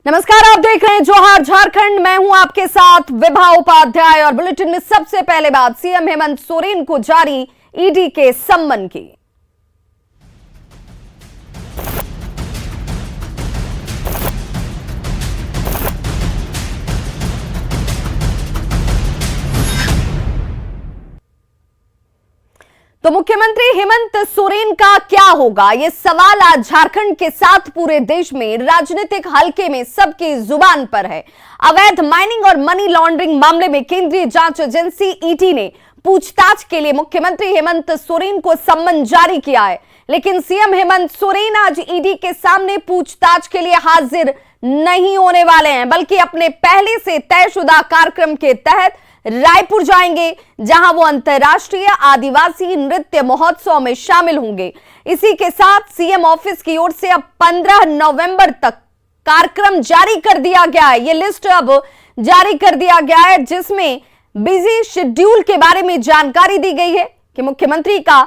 नमस्कार, आप देख रहे हैं जोहार झारखंड। मैं हूं आपके साथ विभा उपाध्याय और बुलेटिन में सबसे पहले बात सीएम हेमंत सोरेन को जारी ईडी के सम्मन की। तो मुख्यमंत्री हेमंत सोरेन का क्या होगा, ये सवाल आज झारखंड के साथ पूरे देश में राजनीतिक हलके में सबकी जुबान पर है। अवैध माइनिंग और मनी लॉन्ड्रिंग मामले में केंद्रीय जांच एजेंसी ईडी ने पूछताछ के लिए मुख्यमंत्री हेमंत सोरेन को सम्मन जारी किया है, लेकिन सीएम हेमंत सोरेन आज ईडी के सामने पूछताछ के लिए हाजिर नहीं होने वाले हैं, बल्कि अपने पहले से तयशुदा कार्यक्रम के तहत रायपुर जाएंगे, जहां वो अंतर्राष्ट्रीय आदिवासी नृत्य महोत्सव में शामिल होंगे। इसी के साथ सीएम ऑफिस की ओर से अब 15 नवंबर तक कार्यक्रम जारी कर दिया गया है। ये लिस्ट अब जारी कर दिया गया है, जिसमें बिजी शेड्यूल के बारे में जानकारी दी गई है कि मुख्यमंत्री का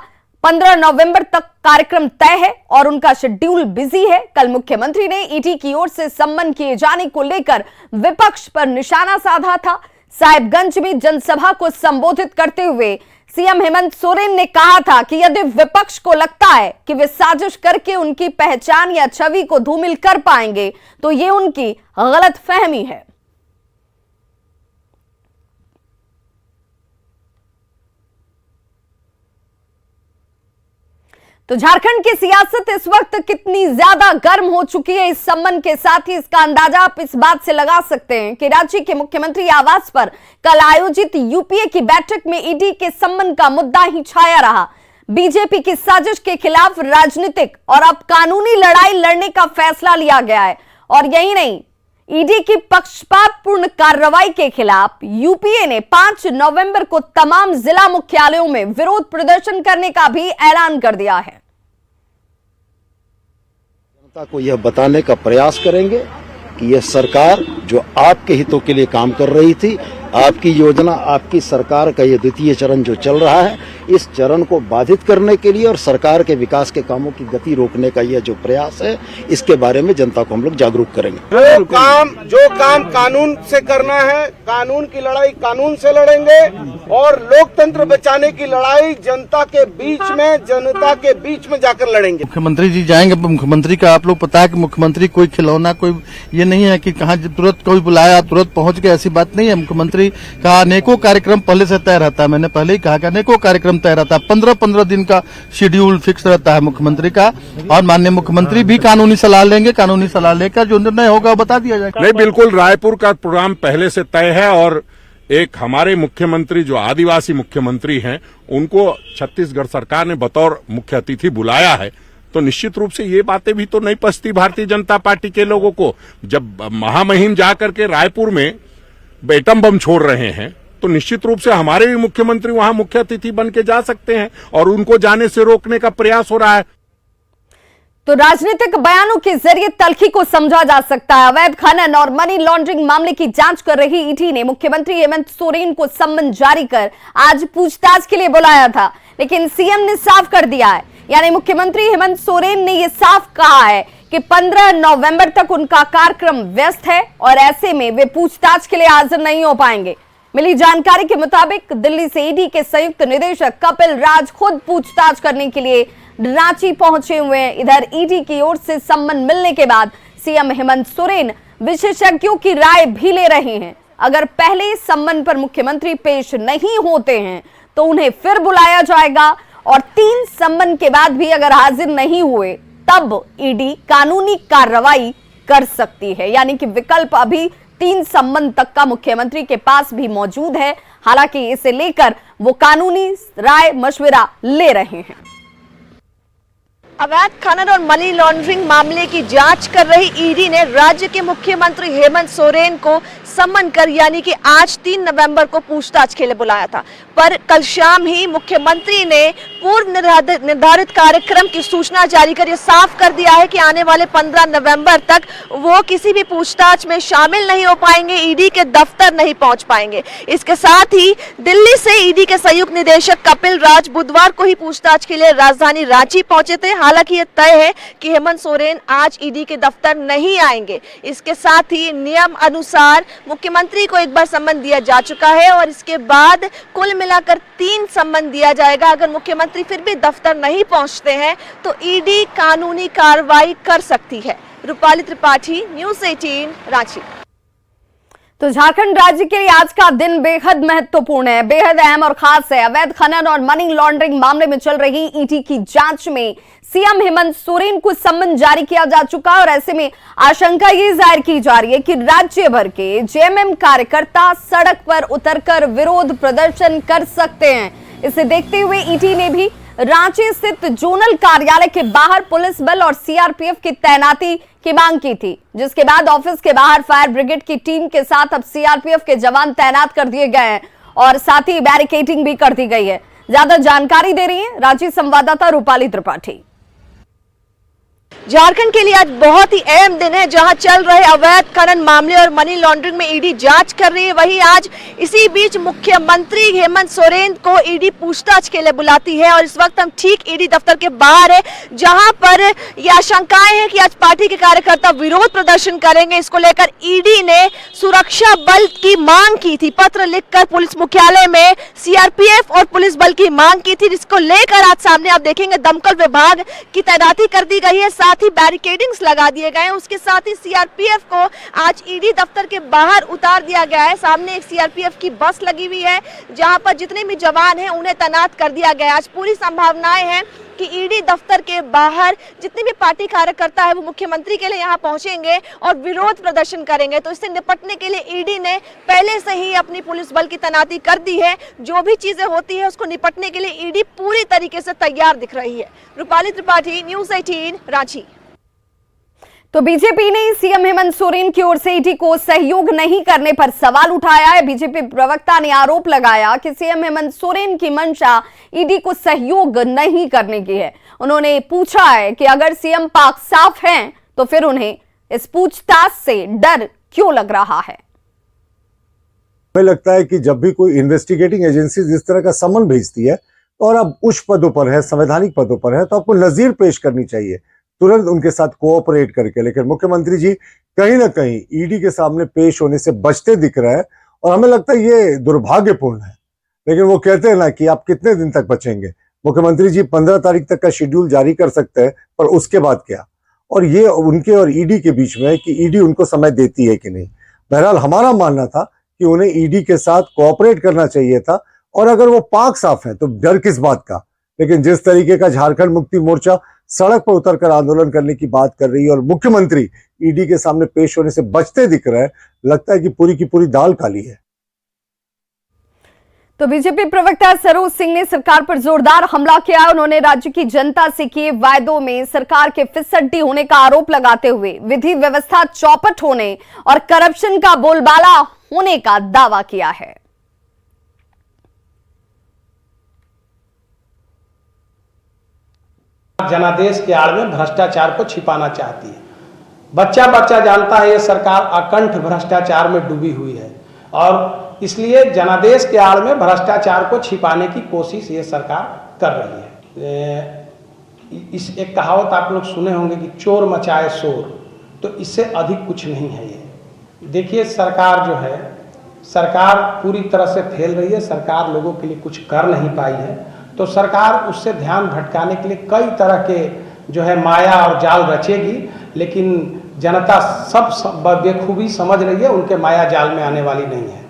15 नवंबर तक कार्यक्रम तय है और उनका शेड्यूल बिजी है। कल मुख्यमंत्री ने ईडी की ओर से सम्मन किए जाने को लेकर विपक्ष पर निशाना साधा था। साहिबगंज में जनसभा को संबोधित करते हुए सीएम हेमंत सोरेन ने कहा था कि यदि विपक्ष को लगता है कि वे साजिश करके उनकी पहचान या छवि को धूमिल कर पाएंगे, तो ये उनकी गलतफहमी है। तो झारखंड की सियासत इस वक्त कितनी ज्यादा गर्म हो चुकी है, इस सम्मन के साथ ही इसका अंदाजा आप इस बात से लगा सकते हैं कि राज्य के मुख्यमंत्री आवास पर कल आयोजित यूपीए की बैठक में ईडी के सम्मन का मुद्दा ही छाया रहा। बीजेपी की साजिश के खिलाफ राजनीतिक और अब कानूनी लड़ाई लड़ने का फैसला लिया गया है। और यही नहीं, ईडी की पक्षपातपूर्ण कार्रवाई के खिलाफ यूपीए ने 5 नवंबर को तमाम जिला मुख्यालयों में विरोध प्रदर्शन करने का भी ऐलान कर दिया है। जनता को यह बताने का प्रयास करेंगे कि यह सरकार जो आपके हितों के लिए काम कर रही थी, आपकी योजना, आपकी सरकार का यह द्वितीय चरण जो चल रहा है, इस चरण को बाधित करने के लिए और सरकार के विकास के कामों की गति रोकने का यह जो प्रयास है, इसके बारे में जनता को हम लोग जागरूक करेंगे। जो काम कानून से करना है, कानून की लड़ाई कानून से लड़ेंगे और लोकतंत्र बचाने की लड़ाई जनता के बीच में जाकर लड़ेंगे। मुख्यमंत्री जी जाएंगे। मुख्यमंत्री का आप लोग पता है कि मुख्यमंत्री कोई खिलौना, कोई ये नहीं है कि कहाँ तुरंत कोई बुलाया तुरंत पहुंच गए, ऐसी बात नहीं है। मुख्यमंत्री का अनेकों कार्यक्रम पहले से तय रहता है। मैंने पहले ही कहा कि अनेकों कार्यक्रम तय रहता है। 15-15 दिन का शेड्यूल फिक्स रहता है मुख्यमंत्री का, और माननीय मुख्यमंत्री भी कानूनी सलाह लेंगे। कानूनी सलाह लेकर जो निर्णय होगा वो बता दिया जाएगा। नहीं, बिल्कुल रायपुर का प्रोग्राम पहले से तय है और एक हमारे मुख्यमंत्री जो आदिवासी मुख्यमंत्री हैं, उनको छत्तीसगढ़ सरकार ने बतौर मुख्य अतिथि बुलाया है। तो निश्चित रूप से ये बातें भी तो नहीं पछती भारतीय जनता पार्टी के लोगों को। जब महामहिम जाकर के रायपुर में एटम बम छोड़ रहे हैं, तो निश्चित रूप से हमारे भी मुख्यमंत्री वहां मुख्य अतिथि बन के जा सकते हैं और उनको जाने से रोकने का प्रयास हो रहा है। तो राजनीतिक बयानों के जरिए तल्खी को समझा जा सकता है। अवैध खनन और मनी लॉन्ड्रिंग मामले की जांच कर रही ईडी ने मुख्यमंत्री हेमंत सोरेन को सम्मन जारी कर आज पूछताछ के लिए बुलाया था, लेकिन सीएम ने साफ कर दिया है, यानी मुख्यमंत्री हेमंत सोरेन ने यह साफ कहा है कि 15 नवंबर तक उनका कार्यक्रम व्यस्त है और ऐसे में वे पूछताछ के लिए हाजिर नहीं हो पाएंगे। मिली जानकारी के मुताबिक दिल्ली से ईडी के संयुक्त निदेशक कपिल राज खुद पूछताछ करने के लिए रांची पहुंचे हुए हैं। इधर ईडी की ओर से सम्मन मिलने के बाद सीएम हेमंत सोरेन विशेषज्ञों की राय भी ले रहे हैं। अगर पहले सम्मन पर मुख्यमंत्री पेश नहीं होते हैं तो उन्हें फिर बुलाया जाएगा, और 3 सम्मन के बाद भी अगर हाजिर नहीं हुए तब ईडी कानूनी कार्रवाई कर सकती है। यानी कि विकल्प अभी 3 सम्मन तक का मुख्यमंत्री के पास भी मौजूद है। हालांकि इसे लेकर वो कानूनी राय मशविरा ले रहे हैं। अवैध खनन और मनी लॉन्ड्रिंग मामले की जांच कर रही ईडी ने राज्य के मुख्यमंत्री हेमंत सोरेन को सम्मन कर यानी कि आज 3 नवंबर को पूछताछ के लिए बुलाया था, पर कल शाम ही मुख्यमंत्री ने पूर्व निर्धारित कार्यक्रम की सूचना जारी कर यह साफ कर दिया है कि आने वाले 15 नवंबर तक वो किसी भी पूछताछ में शामिल नहीं हो पाएंगे, ईडी के दफ्तर नहीं पहुंच पाएंगे। इसके साथ ही दिल्ली से ईडी के संयुक्त निदेशक कपिल राज बुधवार को ही पूछताछ के लिए राजधानी रांची पहुंचे थे। हालांकि ये तय है कि हेमंत सोरेन आज ईडी के दफ्तर नहीं आएंगे। इसके साथ ही नियम अनुसार मुख्यमंत्री को एक बार सम्मन दिया जा चुका है और इसके बाद कुल मिलाकर 3 सम्मन दिया जाएगा। अगर मुख्यमंत्री फिर भी दफ्तर नहीं पहुंचते हैं तो ईडी कानूनी कार्रवाई कर सकती है। रूपाली त्रिपाठी, न्यूज़ 18, रांची। तो झारखंड राज्य के लिए आज का दिन बेहद महत्वपूर्ण है, बेहद अहम और खास है। अवैध खनन और मनी लॉन्ड्रिंग मामले में चल रही ईडी की जांच में सीएम हेमंत सोरेन को सम्मन जारी किया जा चुका है और ऐसे में आशंका ये जाहिर की जा रही है कि राज्य भर के जेएमएम कार्यकर्ता सड़क पर उतरकर विरोध प्रदर्शन कर सकते हैं। इसे देखते हुए ईडी ने भी रांची स्थित जोनल कार्यालय के बाहर पुलिस बल और सीआरपीएफ की तैनाती की मांग की थी, जिसके बाद ऑफिस के बाहर फायर ब्रिगेड की टीम के साथ अब सीआरपीएफ के जवान तैनात कर दिए गए हैं और साथ ही बैरिकेडिंग भी कर दी गई है। ज्यादा जानकारी दे रही है रांची संवाददाता रूपाली त्रिपाठी। झारखंड के लिए आज बहुत ही अहम दिन है, जहां चल रहे अवैध खनन मामले और मनी लॉन्ड्रिंग में ईडी जांच कर रही है। वहीं आज इसी बीच मुख्यमंत्री हेमंत सोरेन को ईडी पूछताछ के लिए बुलाती है और इस वक्त हम ठीक ईडी दफ्तर के बाहर है, जहां पर ये आशंकाएं हैं कि आज पार्टी के कार्यकर्ता विरोध प्रदर्शन करेंगे। इसको लेकर ईडी ने सुरक्षा बल की मांग की थी, पत्र लिखकर पुलिस मुख्यालय में सीआरपीएफ और पुलिस बल की मांग की थी, जिसको लेकर आज सामने आप देखेंगे दमकल विभाग की तैनाती कर दी गई है, साथ ही बैरिकेडिंग्स लगा दिए गए हैं। उसके साथ ही सीआरपीएफ को आज ईडी दफ्तर के बाहर उतार दिया गया है। सामने एक सीआरपीएफ की बस लगी हुई है, जहां पर जितने भी जवान हैं उन्हें तैनात कर दिया गया है। आज पूरी संभावनाएं हैं कि ईडी दफ्तर के बाहर जितने भी पार्टी कार्यकर्ता है वो मुख्यमंत्री के लिए यहां पहुंचेंगे और विरोध प्रदर्शन करेंगे। तो इससे निपटने के लिए ईडी ने पहले से ही अपनी पुलिस बल की तैनाती कर दी है। जो भी चीजें होती है उसको निपटने के लिए ईडी पूरी तरीके से तैयार दिख रही है। रूपाली त्रिपाठी, न्यूज़ 18, रांची। तो बीजेपी ने सीएम हेमंत सोरेन की ओर से ईडी को सहयोग नहीं करने पर सवाल उठाया है। बीजेपी प्रवक्ता ने आरोप लगाया कि सीएम हेमंत सोरेन की मंशा ईडी को सहयोग नहीं करने की है। उन्होंने पूछा है कि अगर सीएम पाक साफ हैं तो फिर उन्हें इस पूछताछ से डर क्यों लग रहा है। हमें लगता है कि जब भी कोई इन्वेस्टिगेटिंग एजेंसी इस तरह का सम्मन भेजती है और आप उच्च पदों पर है, संवैधानिक पदों पर है, तो आपको नजीर पेश करनी चाहिए, तुरंत उनके साथ कोऑपरेट करके। लेकिन मुख्यमंत्री जी कहीं ना कहीं ईडी के सामने पेश होने से बचते दिख रहे हैं और हमें लगता है ये दुर्भाग्यपूर्ण है। लेकिन वो कहते हैं ना कि आप कितने दिन तक बचेंगे। मुख्यमंत्री जी 15 तारीख तक का शेड्यूल जारी कर सकते हैं, पर उसके बाद क्या? और ये उनके और ईडी के बीच में है कि ईडी उनको समय देती है कि नहीं। बहरहाल हमारा मानना था कि उन्हें ईडी के साथ कोऑपरेट करना चाहिए था, और अगर वो पाक साफ है तो डर किस बात का। लेकिन जिस तरीके का झारखंड मुक्ति मोर्चा सड़क पर उतरकर आंदोलन करने की बात कर रही है और मुख्यमंत्री ईडी के सामने पेश होने से बचते दिख रहे हैं, लगता है कि पूरी की पूरी दाल काली है। तो बीजेपी प्रवक्ता सरोज सिंह ने सरकार पर जोरदार हमला किया। उन्होंने राज्य की जनता से किए वायदों में सरकार के फिसड्डी होने का आरोप लगाते हुए विधि व्यवस्था चौपट होने और करप्शन का बोलबाला होने का दावा किया है। जनादेश के आड़ में भ्रष्टाचार को छिपाना चाहती है। बच्चा बच्चा जानता है ये सरकार अकंठ भ्रष्टाचार में डूबी हुई है और इसलिए जनादेश के आड़ में भ्रष्टाचार को छिपाने की कोशिश ये सरकार कर रही है। इस एक कहावत आप लोग सुने होंगे कि चोर मचाए शोर, तो इससे अधिक कुछ नहीं है ये। देखिए सरकार जो है, सरकार पूरी तरह से फेल रही है, सरकार लोगों के लिए कुछ कर नहीं पाई है। तो सरकार उससे ध्यान भटकाने के लिए कई तरह के जो है माया और जाल रचेगी, लेकिन जनता सब बेखूबी समझ रही है, उनके माया जाल में आने वाली नहीं है।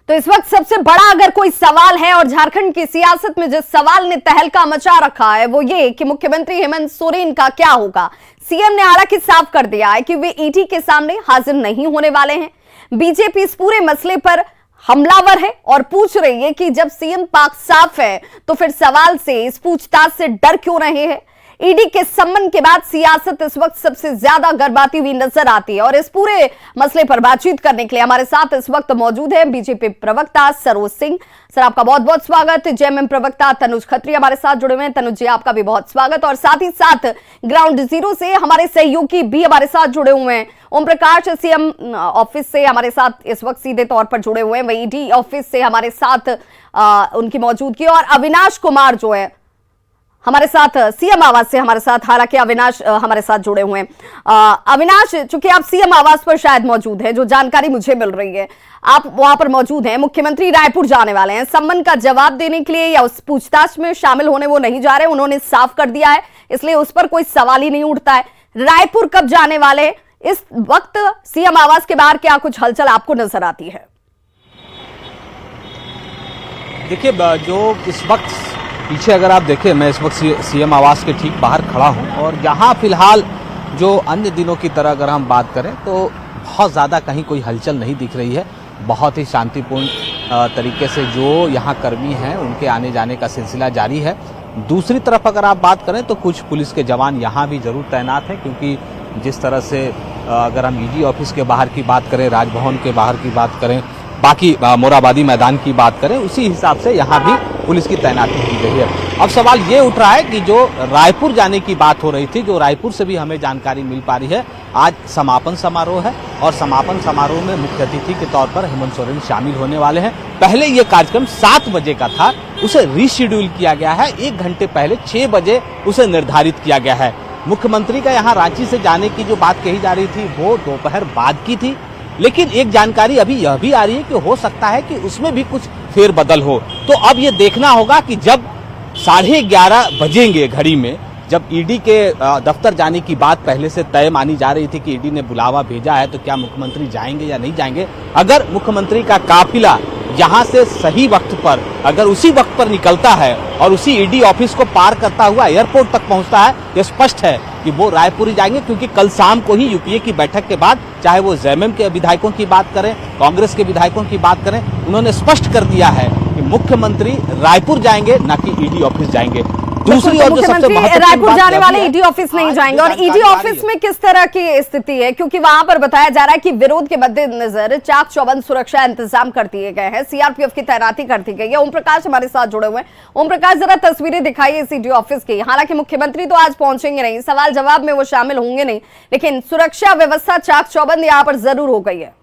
तो इस वक्त सबसे बड़ा अगर कोई सवाल है और झारखंड की सियासत में जिस सवाल ने तहलका मचा रखा है वो ये कि मुख्यमंत्री हेमंत सोरेन का क्या होगा। सीएम ने हालांकि साफ कर दिया है कि वे ईडी के सामने हाजिर नहीं होने वाले हैं। बीजेपी इस पूरे मसले पर हमलावर है और पूछ रही है कि जब सीएम पाक साफ है तो फिर सवाल से इस पूछताछ से डर क्यों रहे हैं। ईडी के सम्मन के बाद सियासत इस वक्त सबसे ज्यादा गर्माती हुई नजर आती है और इस पूरे मसले पर बातचीत करने के लिए हमारे साथ इस वक्त मौजूद है बीजेपी प्रवक्ता सरोज सिंह। सर, आपका बहुत बहुत स्वागत। जेएमएम प्रवक्ता तनुज खत्री हमारे साथ जुड़े हुए हैं। तनुज जी, आपका भी बहुत स्वागत। और साथ ही साथ ग्राउंड जीरो से हमारे सहयोगी भी हमारे साथ जुड़े हुए हैं। ओम प्रकाश सीएम ऑफिस से हमारे साथ इस वक्त सीधे तौर पर जुड़े हुए हैं, वही ईडी ऑफिस से हमारे साथ उनकी मौजूदगी, और अविनाश कुमार जो है हमारे साथ सीएम आवास से हमारे साथ, हालांकि अविनाश हमारे साथ जुड़े हुए हैं। अविनाश, चूंकि आप सीएम आवास पर शायद मौजूद हैं, जो जानकारी मुझे मिल रही है आप वहां पर मौजूद हैं। मुख्यमंत्री रायपुर जाने वाले हैं, सम्मन का जवाब देने के लिए या उस पूछताछ में शामिल होने वो नहीं जा रहे, उन्होंने साफ कर दिया है, इसलिए उस पर कोई सवाल ही नहीं उठता है। रायपुर कब जाने वाले, इस वक्त सीएम आवास के बाहर क्या कुछ हलचल आपको नजर आती है? देखिए, जो इस वक्त पीछे अगर आप देखें, मैं इस वक्त सीएम आवास के ठीक बाहर खड़ा हूं और यहाँ फिलहाल जो अन्य दिनों की तरह अगर हम बात करें तो बहुत ज़्यादा कहीं कोई हलचल नहीं दिख रही है। बहुत ही शांतिपूर्ण तरीके से जो यहाँ कर्मी हैं उनके आने जाने का सिलसिला जारी है। दूसरी तरफ अगर आप बात करें तो कुछ पुलिस के जवान यहाँ भी जरूर तैनात हैं, क्योंकि जिस तरह से अगर हम ईडी ऑफिस के बाहर की बात करें, राजभवन के बाहर की बात करें, बाकी मोराबादी मैदान की बात करें, उसी हिसाब से यहाँ भी पुलिस की तैनाती की गई है। अब सवाल ये उठ रहा है कि जो रायपुर जाने की बात हो रही थी, जो रायपुर से भी हमें जानकारी मिल पा रही है, आज समापन समारोह है और समापन समारोह में मुख्य अतिथि के तौर पर हेमंत सोरेन शामिल होने वाले हैं। पहले ये कार्यक्रम 7 बजे का था, उसे रीशेड्यूल किया गया है, 1 घंटे पहले 6 बजे उसे निर्धारित किया गया है। मुख्यमंत्री का यहाँ रांची से जाने की जो बात कही जा रही थी वो दोपहर बाद की थी, लेकिन एक जानकारी अभी यह भी आ रही है कि हो सकता है कि उसमें भी कुछ फेरबदल हो। तो अब ये देखना होगा कि जब 11:30 बजेंगे घड़ी में, जब ईडी के दफ्तर जाने की बात पहले से तय मानी जा रही थी कि ईडी ने बुलावा भेजा है, तो क्या मुख्यमंत्री जाएंगे या नहीं जाएंगे। अगर मुख्यमंत्री का काफिला यहाँ से सही वक्त पर, अगर उसी वक्त पर निकलता है और उसी ईडी ऑफिस को पार करता हुआ एयरपोर्ट तक पहुँचता है, ये स्पष्ट है कि वो रायपुर ही जाएंगे, क्योंकि कल शाम को ही यूपीए की बैठक के बाद, चाहे वो जेएमएम के विधायकों की बात करें, कांग्रेस के विधायकों की बात करें, उन्होंने स्पष्ट कर दिया है कि मुख्यमंत्री रायपुर जाएंगे, न कि ईडी ऑफिस जाएंगे। दूसरी ओर मुख्यमंत्री रायपुर जाने वाले ईडी ऑफिस नहीं जाएंगे, और ईडी ऑफिस में किस तरह की स्थिति है, क्योंकि वहां पर बताया जा रहा है कि विरोध के मद्देनजर चाक चौबंद सुरक्षा इंतजाम कर दिए गए हैं, सीआरपीएफ की तैनाती कर दी गई है। ओम प्रकाश हमारे साथ जुड़े हुए हैं। ओम प्रकाश, जरा तस्वीरें दिखाइए इस ईडी ऑफिस की। हालांकि मुख्यमंत्री तो आज पहुंचेंगे नहीं, सवाल जवाब में वो शामिल होंगे नहीं, लेकिन सुरक्षा व्यवस्था चाक चौबंद यहाँ पर जरूर हो गई है।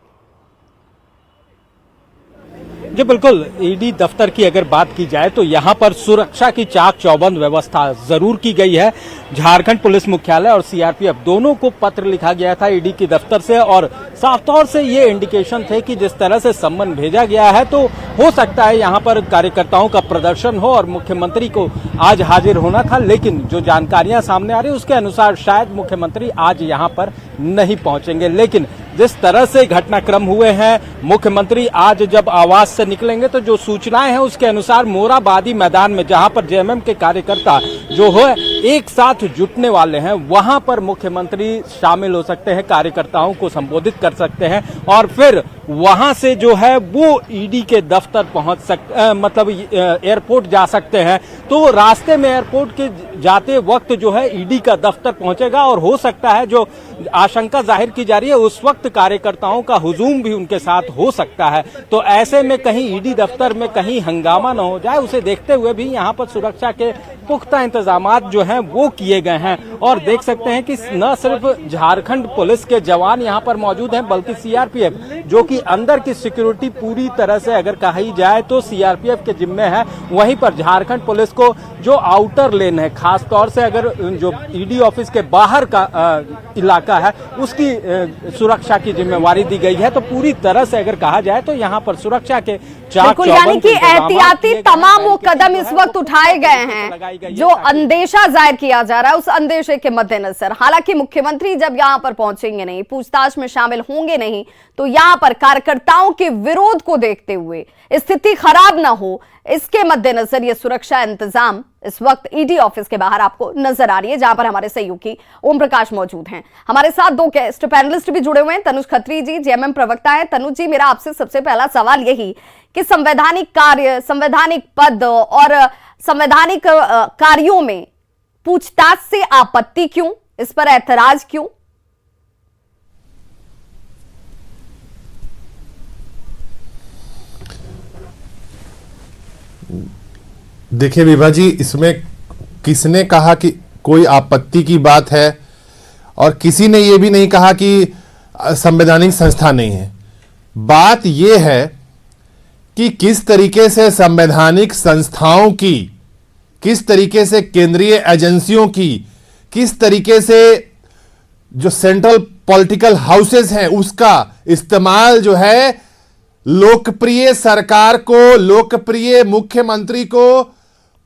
जी बिल्कुल, ईडी दफ्तर की अगर बात की जाए तो यहाँ पर सुरक्षा की चाक चौबंद व्यवस्था जरूर की गई है। झारखंड पुलिस मुख्यालय और सीआरपीएफ दोनों को पत्र लिखा गया था ईडी की दफ्तर से, और साफ तौर से ये इंडिकेशन थे कि जिस तरह से सम्मन भेजा गया है तो हो सकता है यहाँ पर कार्यकर्ताओं का प्रदर्शन हो और मुख्यमंत्री को आज हाजिर होना था। लेकिन जो जानकारियां सामने आ रही है उसके अनुसार शायद मुख्यमंत्री आज यहाँ पर नहीं पहुंचेंगे। लेकिन जिस तरह से घटनाक्रम हुए हैं, मुख्यमंत्री आज जब आवास से निकलेंगे तो जो सूचनाएं हैं उसके अनुसार मोराबादी मैदान में, जहां पर जेएमएम के कार्यकर्ता जो है एक साथ जुटने वाले हैं, वहां पर मुख्यमंत्री शामिल हो सकते हैं, कार्यकर्ताओं को संबोधित कर सकते हैं और फिर वहां से जो है वो ईडी के दफ्तर पहुंच मतलब एयरपोर्ट जा सकते हैं। तो रास्ते में एयरपोर्ट के जाते वक्त जो है ईडी का दफ्तर पहुंचेगा और हो सकता है जो आशंका जाहिर की जा रही है उस वक्त कार्यकर्ताओं का हुजूम भी उनके साथ हो सकता है। तो ऐसे में कहीं ईडी दफ्तर में कहीं हंगामा न हो जाए, उसे देखते हुए भी यहाँ पर सुरक्षा के पुख्ता इंतजामात जो हैं वो किए गए हैं। और देख सकते हैं कि न सिर्फ झारखंड पुलिस के जवान यहाँ पर मौजूद हैं, बल्कि सीआरपीएफ, जो कि अंदर की सिक्योरिटी पूरी तरह से अगर कही जाए तो सीआरपीएफ के जिम्मे है। वहीं पर झारखंड पुलिस को जो आउटर लेन है, खास तौर से अगर जो ईडी ऑफिस के बाहर का इलाका है उसकी सुरक्षा की जिम्मेवारी दी गई है। तो पूरी तरह से अगर कहा जाए तो यहाँ पर सुरक्षा के बिल्कुल, यानी कि एहतियाती तमाम वो कदम इस वक्त उठाए गए हैं जो अंदेशा जाहिर किया जा रहा है, उस अंदेशे के मद्देनजर। हालांकि मुख्यमंत्री जब यहाँ पर पहुंचेंगे नहीं, पूछताछ में शामिल होंगे नहीं, तो यहाँ पर कार्यकर्ताओं के विरोध को देखते हुए स्थिति खराब ना हो, इसके मद्देनजर ये सुरक्षा इंतजाम इस वक्त ईडी ऑफिस के बाहर आपको नजर आ रही है, जहां पर हमारे सहयोगी ओम प्रकाश मौजूद हैं। हमारे साथ 2 गेस्ट पैनलिस्ट भी जुड़े हुए हैं। तनुज खत्री जी जेएमएम प्रवक्ता है। तनुज जी, मेरा आपसे सबसे पहला सवाल यही कि संवैधानिक कार्य, संवैधानिक पद और संवैधानिक कार्यों में पूछताछ से आपत्ति क्यों, इस पर ऐतराज क्यों? देखिए विभा जी, इसमें किसने कहा कि कोई आपत्ति की बात है, और किसी ने यह भी नहीं कहा कि संवैधानिक संस्था नहीं है। बात यह है कि किस तरीके से संवैधानिक संस्थाओं की, किस तरीके से केंद्रीय एजेंसियों की, किस तरीके से जो सेंट्रल पॉलिटिकल हाउसेस हैं उसका इस्तेमाल जो है लोकप्रिय सरकार को, लोकप्रिय मुख्यमंत्री को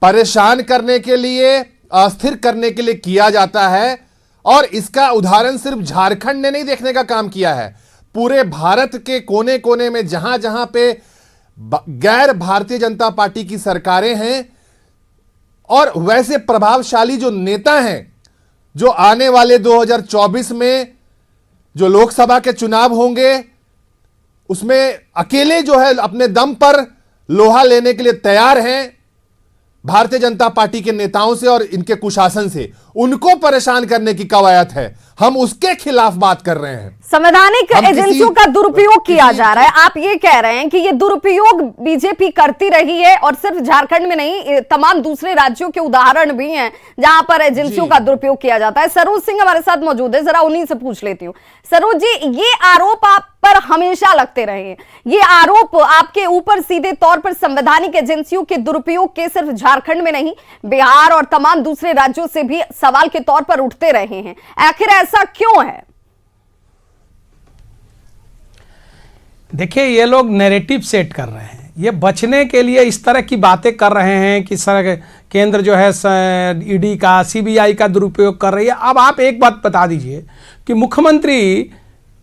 परेशान करने के लिए, अस्थिर करने के लिए किया जाता है। और इसका उदाहरण सिर्फ झारखंड ने नहीं देखने का काम किया है, पूरे भारत के कोने कोने में जहां जहां पे गैर भारतीय जनता पार्टी की सरकारें हैं और वैसे प्रभावशाली जो नेता हैं जो आने वाले 2024 में जो लोकसभा के चुनाव होंगे उसमें अकेले जो है अपने दम पर लोहा लेने के लिए तैयार हैं भारतीय जनता पार्टी के नेताओं से और इनके कुशासन से, उनको परेशान करने की कवायद है। हम उसके खिलाफ बात कर रहे हैं। संवैधानिक एजेंसियों का दुरुपयोग किया जा रहा है, आप ये कह रहे हैं कि ये दुरुपयोग बीजेपी करती रही है, और सिर्फ झारखंड में नहीं, तमाम दूसरे राज्यों के उदाहरण भी हैं जहां पर एजेंसियों का दुरुपयोग किया जाता है। सरोज सिंह हमारे साथ मौजूद है, जरा उन्हीं से पूछ लेती हूँ। सरोज जी, ये आरोप आप पर हमेशा लगते रहे हैं, ये आरोप आपके ऊपर सीधे तौर पर संवैधानिक एजेंसियों के दुरुपयोग के सिर्फ झारखंड में नहीं, बिहार और तमाम दूसरे राज्यों से भी सवाल के तौर पर उठते रहे हैं। आखिर ऐसा क्यों है? देखिए, ये लोग नैरेटिव सेट कर रहे हैं, ये बचने के लिए इस तरह की बातें कर रहे हैं कि सर केंद्र जो है ईडी का, सीबीआई का दुरुपयोग कर रही है। अब आप एक बात बता दीजिए कि मुख्यमंत्री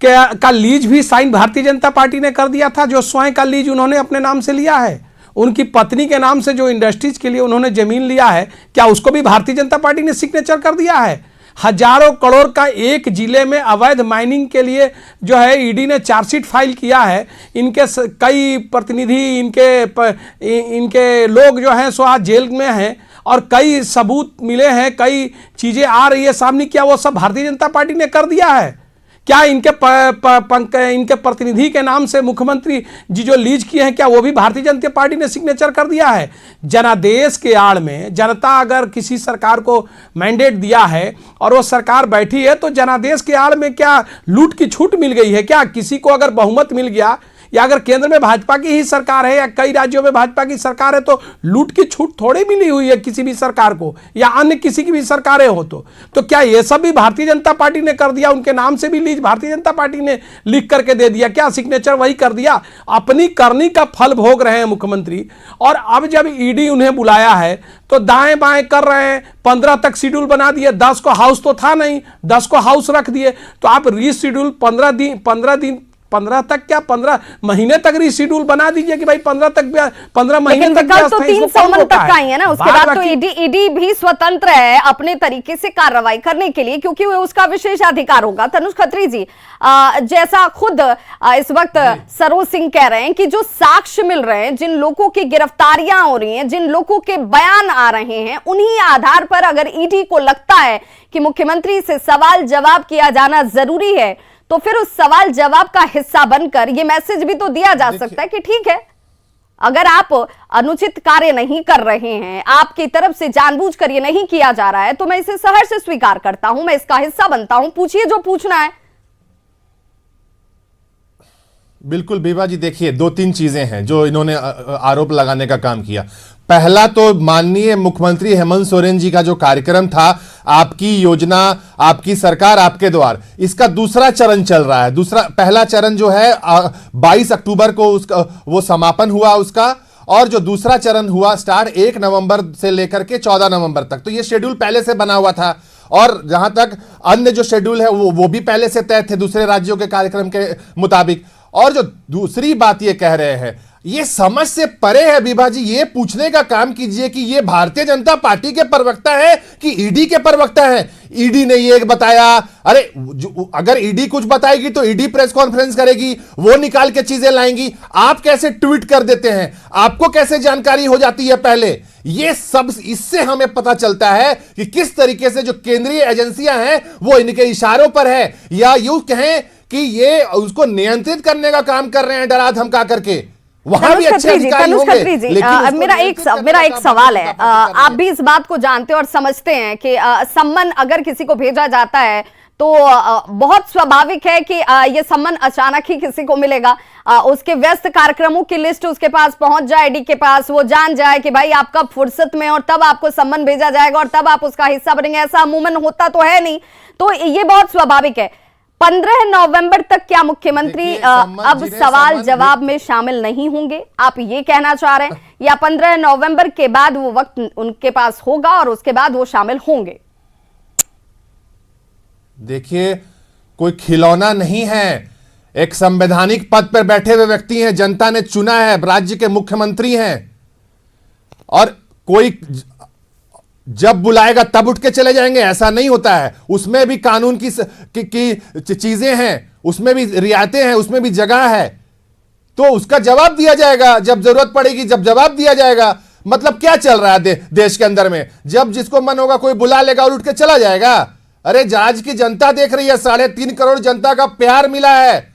का लीज भी साइन भारतीय जनता पार्टी ने कर दिया था, जो स्वयं का लीज उन्होंने अपने नाम से लिया है। उनकी पत्नी के नाम से जो इंडस्ट्रीज के लिए उन्होंने जमीन लिया है, क्या उसको भी भारतीय जनता पार्टी ने सिग्नेचर कर दिया है? हजारों करोड़ का एक जिले में अवैध माइनिंग के लिए जो है ईडी ने चार्जशीट फाइल किया है। इनके कई प्रतिनिधि, इनके लोग जो हैं सो आज जेल में हैं और कई सबूत मिले हैं, कई चीजें आ रही है सामने। क्या वो सब भारतीय जनता पार्टी ने कर दिया है? क्या इनके प्रतिनिधि के नाम से मुख्यमंत्री जी जो लीज किए हैं, क्या वो भी भारतीय जनता पार्टी ने सिग्नेचर कर दिया है? जनादेश के आड़ में जनता अगर किसी सरकार को मैंडेट दिया है और वो सरकार बैठी है, तो जनादेश के आड़ में क्या लूट की छूट मिल गई है? क्या किसी को अगर बहुमत मिल गया, या अगर केंद्र में भाजपा की ही सरकार है या कई राज्यों में भाजपा की सरकार है, तो लूट की छूट थोड़ी मिली हुई है किसी भी सरकार को, या अन्य किसी की भी सरकारें हो तो क्या ये सब भी भारतीय जनता पार्टी ने कर दिया? उनके नाम से भी लीज भारतीय जनता पार्टी ने लिख करके दे दिया, क्या सिग्नेचर वही कर दिया? अपनी करनी का फल भोग रहे हैं मुख्यमंत्री। और अब जब ईडी उन्हें बुलाया है तो दाएं बाएं कर रहे हैं। 15 तक शेड्यूल बना दिए, 10 को हाउस तो था नहीं, 10 को हाउस रख दिए। तो आप रीशेड्यूल 15 तक क्या 15 महीने तक रीशेड्यूल बना दीजिए कि भाई 15 महीने तक। तो 3 समन तक का ही है ना, उसके बाद तो ईडी भी स्वतंत्र है अपने तरीके से कार्रवाई करने के लिए, क्योंकि वो उसका विशेषाधिकार होगा। तनुज खत्री जी, जैसा खुद इस वक्त सरोज सिंह कह रहे हैं कि जो साक्ष्य मिल रहे हैं, जिन लोगों की गिरफ्तारियां हो रही हैं, जिन लोगों के बयान आ रहे हैं, उन्हीं आधार पर अगर ईडी को लगता है कि मुख्यमंत्री से सवाल जवाब किया जाना जरूरी है, तो फिर उस सवाल जवाब का हिस्सा बनकर ये मैसेज भी तो दिया जा सकता है कि ठीक है, अगर आप अनुचित कार्य नहीं कर रहे हैं, आपकी तरफ से जानबूझकर ये नहीं किया जा रहा है, तो मैं इसे सहर्ष से स्वीकार करता हूं, मैं इसका हिस्सा बनता हूं, पूछिए जो पूछना है। बिल्कुल बीबा जी, देखिए 2-3 चीजें हैं जो इन्होंने आरोप लगाने का काम किया। पहला तो माननीय मुख्यमंत्री हेमंत सोरेन जी का जो कार्यक्रम था, आपकी योजना, आपकी सरकार, आपके द्वार, इसका दूसरा चरण चल रहा है। पहला चरण जो है 22 अक्टूबर को उसका वो समापन हुआ उसका, और जो दूसरा चरण हुआ स्टार्ट 1 नवंबर से लेकर के 14 नवंबर तक। तो ये शेड्यूल पहले से बना हुआ था, और जहां तक अन्य जो शेड्यूल है वो भी पहले से तय थे दूसरे राज्यों के कार्यक्रम के मुताबिक। और जो दूसरी बात ये कह रहे हैं, ये समझ से परे है विभा जी। ये पूछने का काम कीजिए कि ये भारतीय जनता पार्टी के प्रवक्ता है कि ईडी के प्रवक्ता है। ईडी ने ये बताया, अरे अगर ईडी कुछ बताएगी तो ईडी प्रेस कॉन्फ्रेंस करेगी, वो निकाल के चीजें लाएंगी। आप कैसे ट्वीट कर देते हैं, आपको कैसे जानकारी हो जाती है पहले? ये सब इससे हमें पता चलता है कि किस तरीके से जो केंद्रीय एजेंसियां हैं वो इनके इशारों पर है, या यूं कहें कि ये उसको नियंत्रित करने का काम कर रहे हैं डरा धमका करके। वहां भी अच्छे अधिकारी होंगे, लेकिन मेरा एक सवाल है। आप भी इस बात को जानते हैं और समझते हैं कि सम्मन अगर किसी को भेजा जाता है तो बहुत स्वाभाविक है कि ये सम्मन अचानक ही किसी को मिलेगा। उसके व्यस्त कार्यक्रमों की लिस्ट उसके पास पहुंच जाए, ईडी के पास, वो जान जाए कि भाई आप कब फुर्सत में, और तब आपको सम्मन भेजा जाएगा और तब आप उसका हिस्सा बनेंगे। ऐसा अमूमन होता तो है नहीं, तो ये बहुत स्वाभाविक है। 15 नवंबर तक क्या मुख्यमंत्री अब सवाल जवाब में शामिल नहीं होंगे, आप ये कहना चाह रहे हैं, या 15 नवंबर के बाद वो वक्त उनके पास होगा और उसके बाद वो शामिल होंगे? देखिए, कोई खिलौना नहीं है, एक संवैधानिक पद पर बैठे हुए व्यक्ति हैं, जनता ने चुना है, राज्य के मुख्यमंत्री हैं, और कोई जब बुलाएगा तब उठ के चले जाएंगे ऐसा नहीं होता है। उसमें भी कानून की चीजें हैं, उसमें भी रियायतें हैं, उसमें भी जगह है, तो उसका जवाब दिया जाएगा जब जरूरत पड़ेगी, जब जवाब दिया जाएगा। मतलब क्या चल रहा है देश के अंदर में? जब जिसको मन होगा कोई बुला लेगा और उठ के चला जाएगा। अरे आज की जनता देख रही है, 3.5 करोड़ जनता का प्यार मिला है,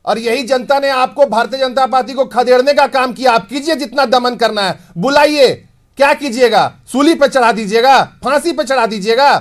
और यही जनता ने आपको, भारतीय जनता पार्टी को खदेड़ने का काम किया। आप कीजिए जितना दमन करना है, बुलाइए, क्या कीजिएगा? सूली पे चढ़ा दीजिएगा, फांसी पे चढ़ा दीजिएगा?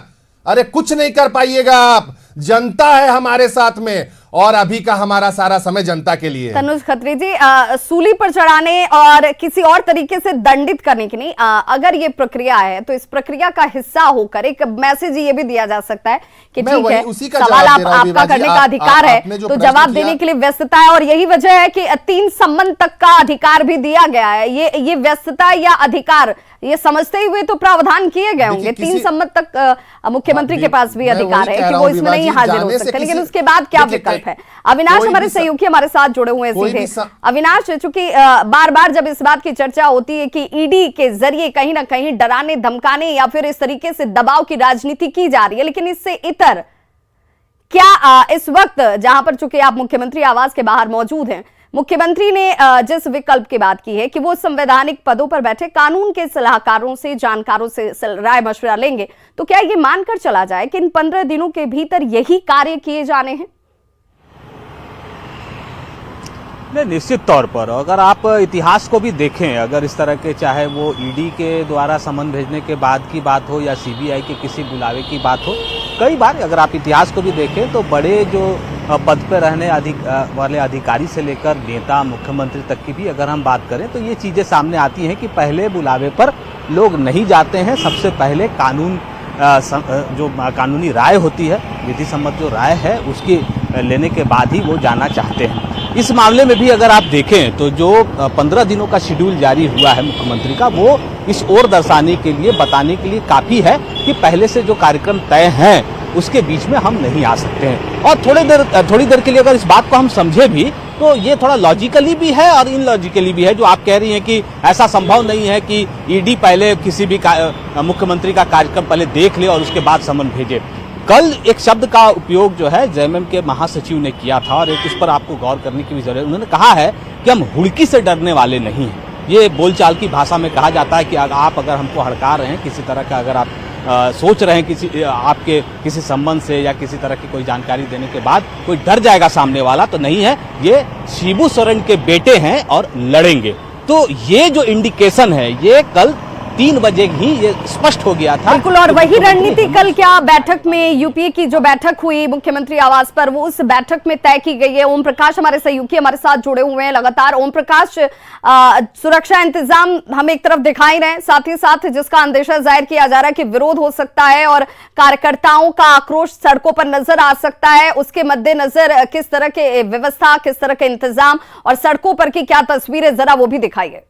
अरे कुछ नहीं कर पाइएगा आप। जनता है हमारे साथ में, और अभी का हमारा सारा समय जनता के लिए है। तनुज खत्री जी, सूली पर चढ़ाने और किसी और तरीके से दंडित करने की नहीं, अगर ये प्रक्रिया है तो इस प्रक्रिया का हिस्सा होकर एक मैसेज ये भी दिया जा सकता है कि ठीक है, सवाल आपका करने का अधिकार है, तो जवाब देने के लिए व्यस्तता है। और यही वजह है कि 3 सम्मन तक का अधिकार भी दिया गया है। ये व्यस्तता या अधिकार ये समझते हुए तो प्रावधान किए गए होंगे। 3 सम्मन तक मुख्यमंत्री के पास भी अधिकार है कि वो इसमें नहीं हाजिर हो सकते, लेकिन उसके बाद क्या विकल्प है? अविनाश हमारे सहयोगी हमारे साथ जुड़े हुए हैं सीधे। अविनाश, चूंकि बार बार जब इस बात की चर्चा होती है कि ईडी के जरिए कहीं ना कहीं डराने धमकाने या फिर इस तरीके से दबाव की राजनीति की जा रही है, लेकिन इससे इतर क्या इस वक्त, जहां पर चूंकि आप मुख्यमंत्री आवास के बाहर मौजूद हैं, मुख्यमंत्री ने जिस विकल्प की बात की है कि वो संवैधानिक पदों पर बैठे कानून के सलाहकारों से, जानकारों से राय मशवरा लेंगे, तो क्या ये मानकर चला जाए कि इन 15 दिनों के भीतर यही कार्य किए जाने हैं? नहीं, निश्चित तौर पर अगर आप इतिहास को भी देखें, अगर इस तरह के, चाहे वो ईडी के द्वारा समन भेजने के बाद की बात हो या सीबीआई के किसी बुलावे की बात हो, कई बार अगर आप इतिहास को भी देखें तो बड़े जो पद पर रहने वाले अधिकारी से लेकर नेता, मुख्यमंत्री तक की भी अगर हम बात करें तो ये चीज़ें सामने आती हैं कि पहले बुलावे पर लोग नहीं जाते हैं। सबसे पहले जो कानूनी राय होती है, विधि सम्मत जो राय है, उसकी लेने के बाद ही वो जाना चाहते हैं। इस मामले में भी अगर आप देखें तो जो 15 दिनों का शेड्यूल जारी हुआ है मुख्यमंत्री का, वो इस ओर दर्शाने के लिए, बताने के लिए काफ़ी है कि पहले से जो कार्यक्रम तय हैं उसके बीच में हम नहीं आ सकते हैं। और थोड़ी देर के लिए अगर इस बात को हम समझे भी तो ये थोड़ा लॉजिकली भी है और इनलॉजिकली भी है। जो आप कह रही हैं कि ऐसा संभव नहीं है कि ईडी पहले किसी भी मुख्यमंत्री का कार्यक्रम पहले देख ले और उसके बाद समन भेजे। कल एक शब्द का उपयोग जो है जेएमएम के महासचिव ने किया था, और एक उस पर आपको गौर करने की भी जरूरत है। उन्होंने कहा है कि हम हुड़की से डरने वाले नहीं हैं। ये बोलचाल की भाषा में कहा जाता है कि आप अगर हमको हड़का रहे हैं, किसी तरह का अगर आप सोच रहे हैं आपके किसी संबंध से या किसी तरह की कोई जानकारी देने के बाद कोई डर जाएगा सामने वाला, तो नहीं है। ये शिबू सोरेन के बेटे हैं और लड़ेंगे। तो ये जो इंडिकेशन है, ये कल 3 बजे ही ये स्पष्ट हो गया था। बिल्कुल, और वही रणनीति कल क्या बैठक में, यूपीए की जो बैठक हुई मुख्यमंत्री आवास पर, वो उस बैठक में तय की गई है। ओम प्रकाश हमारे सहयोगी हमारे साथ जुड़े हुए हैं लगातार। ओम प्रकाश, सुरक्षा इंतजाम हम एक तरफ दिखा ही रहे हैं, साथ ही साथ जिसका अंदेशा जाहिर किया जा रहा है कि विरोध हो सकता है और कार्यकर्ताओं का आक्रोश सड़कों पर नजर आ सकता है, उसके मद्देनजर किस तरह के व्यवस्था, किस तरह के इंतजाम और सड़कों पर की क्या तस्वीरें, जरा वो भी दिखाइए।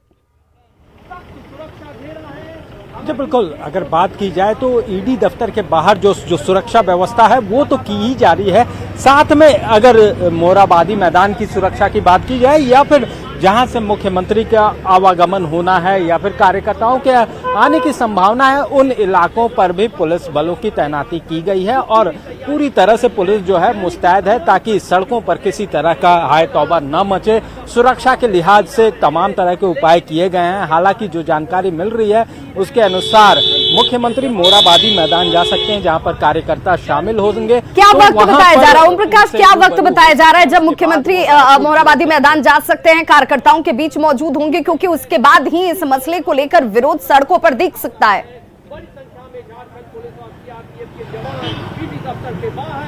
जी बिल्कुल, अगर बात की जाए तो ईडी दफ्तर के बाहर जो सुरक्षा व्यवस्था है वो तो की ही जा रही है। साथ में अगर मोराबादी मैदान की सुरक्षा की बात की जाए या फिर जहां से मुख्यमंत्री का आवागमन होना है या फिर कार्यकर्ताओं के आने की संभावना है, उन इलाकों पर भी पुलिस बलों की तैनाती की गई है और पूरी तरह से पुलिस जो है मुस्तैद है ताकि सड़कों पर किसी तरह का हाय तौबा न मचे। सुरक्षा के लिहाज से तमाम तरह के उपाय किए गए हैं। हालांकि जो जानकारी मिल रही है उसके अनुसार मुख्यमंत्री मोरहाबादी मैदान जा सकते हैं, जहां पर कार्यकर्ता शामिल होंगे। क्या वक्त बताया जा रहा है ओम प्रकाश, क्या वक्त बताया जा रहा है जब मुख्यमंत्री मोरहाबादी मैदान जा सकते हैं, कार्यकर्ताओं के बीच मौजूद होंगे, क्योंकि उसके बाद ही इस मसले को लेकर विरोध सड़कों पर दिख सकता है?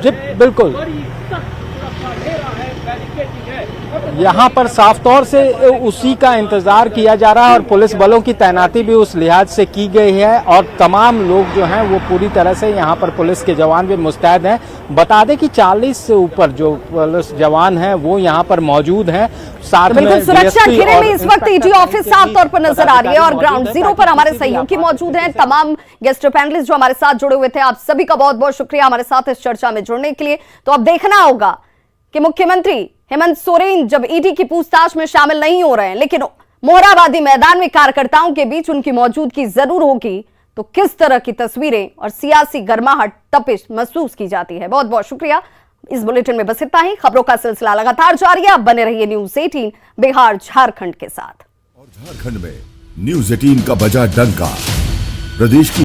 जी बिल्कुल, यहाँ पर साफ तौर से उसी का इंतजार किया जा रहा है और पुलिस बलों की तैनाती भी उस लिहाज से की गई है और तमाम लोग जो हैं वो पूरी तरह से यहाँ पर पुलिस के जवान भी मुस्तैद हैं। बता दें कि 40 से ऊपर जो पुलिस जवान हैं वो यहाँ पर मौजूद हैं। साथ में सुरक्षा घेरे में इस वक्त ईडी ऑफिस साफ तौर पर नजर आ रही है और ग्राउंड जीरो पर हमारे सहयोगी मौजूद हैं। तमाम गेस्ट पैनलिस्ट जो हमारे साथ जुड़े हुए थे, आप सभी का बहुत बहुत शुक्रिया हमारे साथ इस चर्चा में जुड़ने के लिए। तो अब देखना होगा कि मुख्यमंत्री हेमंत सोरेन जब ईडी की पूछताछ में शामिल नहीं हो रहे हैं, लेकिन मोरहाबादी मैदान में कार्यकर्ताओं के बीच उनकी मौजूदगी जरूर होगी, तो किस तरह की तस्वीरें और सियासी गर्माहट तपिश महसूस की जाती है। बहुत बहुत शुक्रिया। इस बुलेटिन में बस इतना ही। खबरों का सिलसिला लगातार जारी है। अब बने रहिए न्यूज़ 18 बिहार झारखंड के साथ। और झारखंड में न्यूज़ 18 का बजा डंका, प्रदेश की